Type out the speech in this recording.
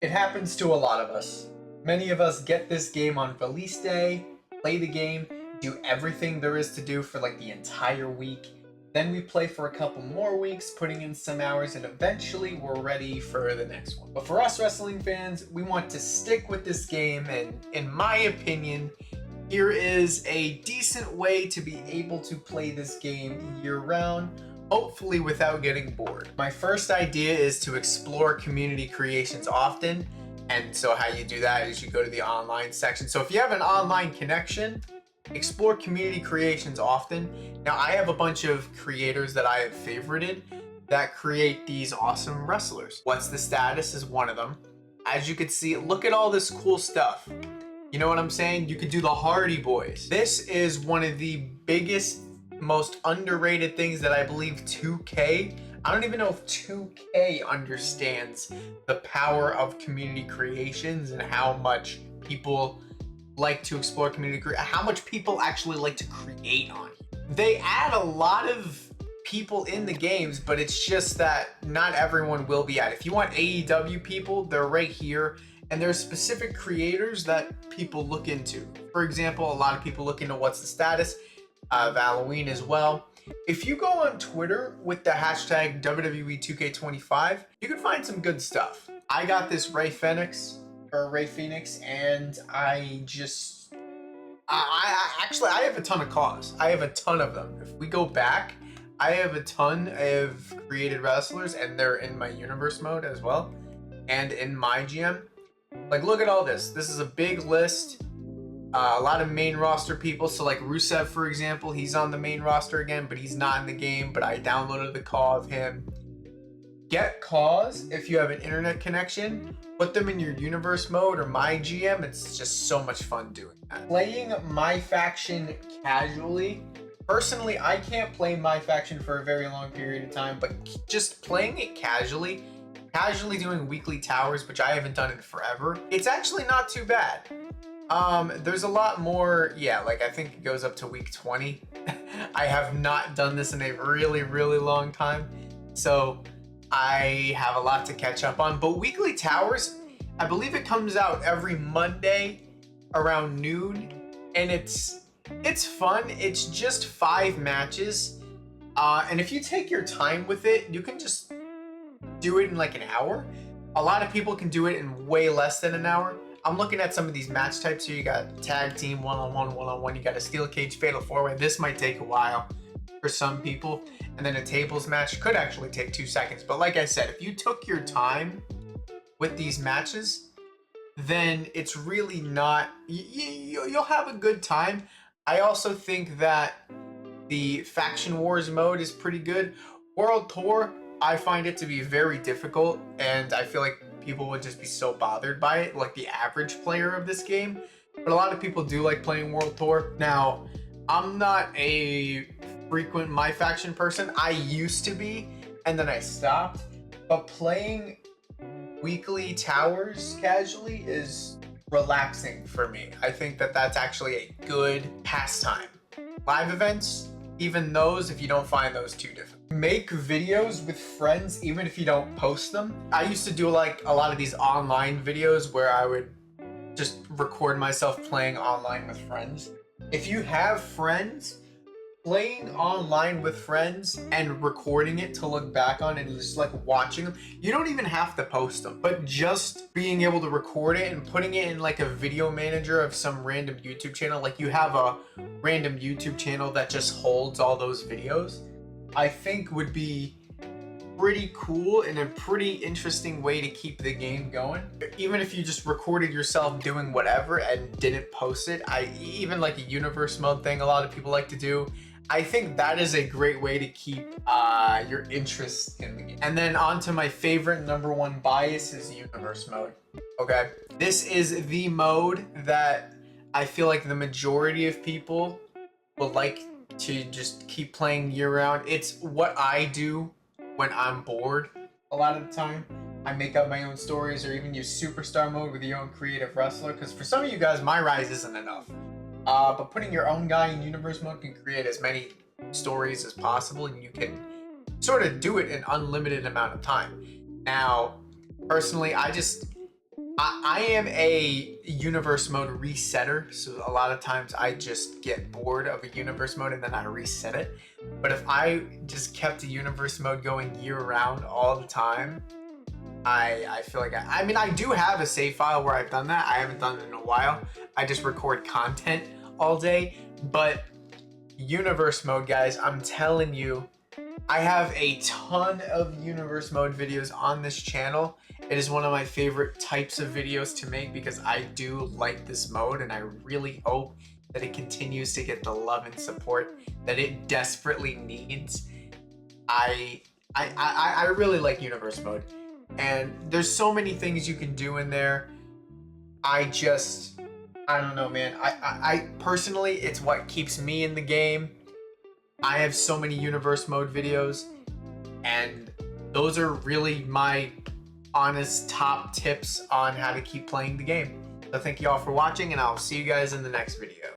It happens to a lot of us. Many of us get this game on release day, play the game, do everything there is to do for like the entire week. Then we play for a couple more weeks, putting in some hours, and eventually we're ready for the next one. But for us wrestling fans, we want to stick with this game, and in my opinion, here is a decent way to be able to play this game year-round, hopefully without getting bored. My first idea is to explore community creations often, and so how you do that is you go to the online section. So if you have an online connection, explore community creations often. Now I have a bunch of creators that I have favorited that create these awesome wrestlers. What's the status is one of them. As you can see, look at all this cool stuff. You know what I'm saying? You could do the Hardy Boys. This is one of the biggest, most underrated things that I believe 2K, I don't even know if 2K understands the power of community creations and how much people like to explore community, how much people actually like to create on here. They add a lot of people in the games, but it's just that not everyone will be at. If you want AEW people, they're right here. And there's specific creators that people look into. For example, a lot of people look into what's the status of Halloween as well. If you go on Twitter with the hashtag WWE 2K25, you can find some good stuff. I got this Ray Phoenix, and I actually have a ton of cause. I have a ton of them. If we go back, I have a ton of created wrestlers, and they're in my universe mode as well, and in my GM. Like, look at all this. This is a big list. A lot of main roster people. So like Rusev, for example, he's on the main roster again, but he's not in the game, but I downloaded the call of him. Get cause if you have an internet connection. Put them in your universe mode or my GM. It's just so much fun doing that. Playing MyFaction casually. Personally, I can't play MyFaction for a very long period of time, but just playing it casually doing weekly towers, which I haven't done in forever, it's actually not too bad. There's a lot more, yeah, like I think it goes up to week 20. I have not done this in a really, really long time, so I have a lot to catch up on. But weekly towers, I believe it comes out every Monday around noon, and it's fun. It's just 5 matches, and if you take your time with it, you can just do it in like an hour. A lot of people can do it in way less than an hour. I'm looking at some of these match types here. You got tag team, one-on-one. You got a steel cage fatal 4-way. This might take a while for some people. And then a tables match could actually take 2 seconds. But like I said, if you took your time with these matches, then it's really not, you'll have a good time. I also think that the Faction Wars mode is pretty good. World Tour, I find it to be very difficult, and I feel like people would just be so bothered by it, like the average player of this game. But a lot of people do like playing World Tour. Now, I'm not a frequent MyFaction person. I used to be, and then I stopped. But playing weekly towers casually is relaxing for me. I think that that's actually a good pastime. Live events, even those, if you don't find those too difficult. Make videos with friends even if you don't post them. I used to do like a lot of these online videos where I would just record myself playing online with friends. If you have friends, playing online with friends and recording it to look back on and just like watching them, you don't even have to post them, but just being able to record it and putting it in like a video manager of some random YouTube channel, like you have a random YouTube channel that just holds all those videos, I think would be pretty cool and a pretty interesting way to keep the game going. Even if you just recorded yourself doing whatever and didn't post it, even like a universe mode thing a lot of people like to do, I think that is a great way to keep your interest in the game. And then on to my favorite #1 bias is universe mode. Okay, this is the mode that I feel like the majority of people will like to just keep playing year round. It's what I do when I'm bored. A lot of the time, I make up my own stories or even use superstar mode with your own creative wrestler, because for some of you guys, my rise isn't enough. But putting your own guy in universe mode can create as many stories as possible, and you can sort of do it an unlimited amount of time. Now, personally, I just I am a universe mode resetter, so a lot of times I just get bored of a universe mode and then I reset it. But if I just kept a universe mode going year round all the time, I feel like I mean, I do have a save file where I've done that. I haven't done it in a while. I just record content all day. But universe mode, guys, I'm telling you, I have a ton of universe mode videos on this channel. It is one of my favorite types of videos to make because I do like this mode, and I really hope that it continues to get the love and support that it desperately needs. I really like universe mode, and there's so many things you can do in there. I don't know, man. I personally, it's what keeps me in the game. I have so many universe mode videos, and those are really my honest top tips on how to keep playing the game. So thank you all for watching, and I'll see you guys in the next video.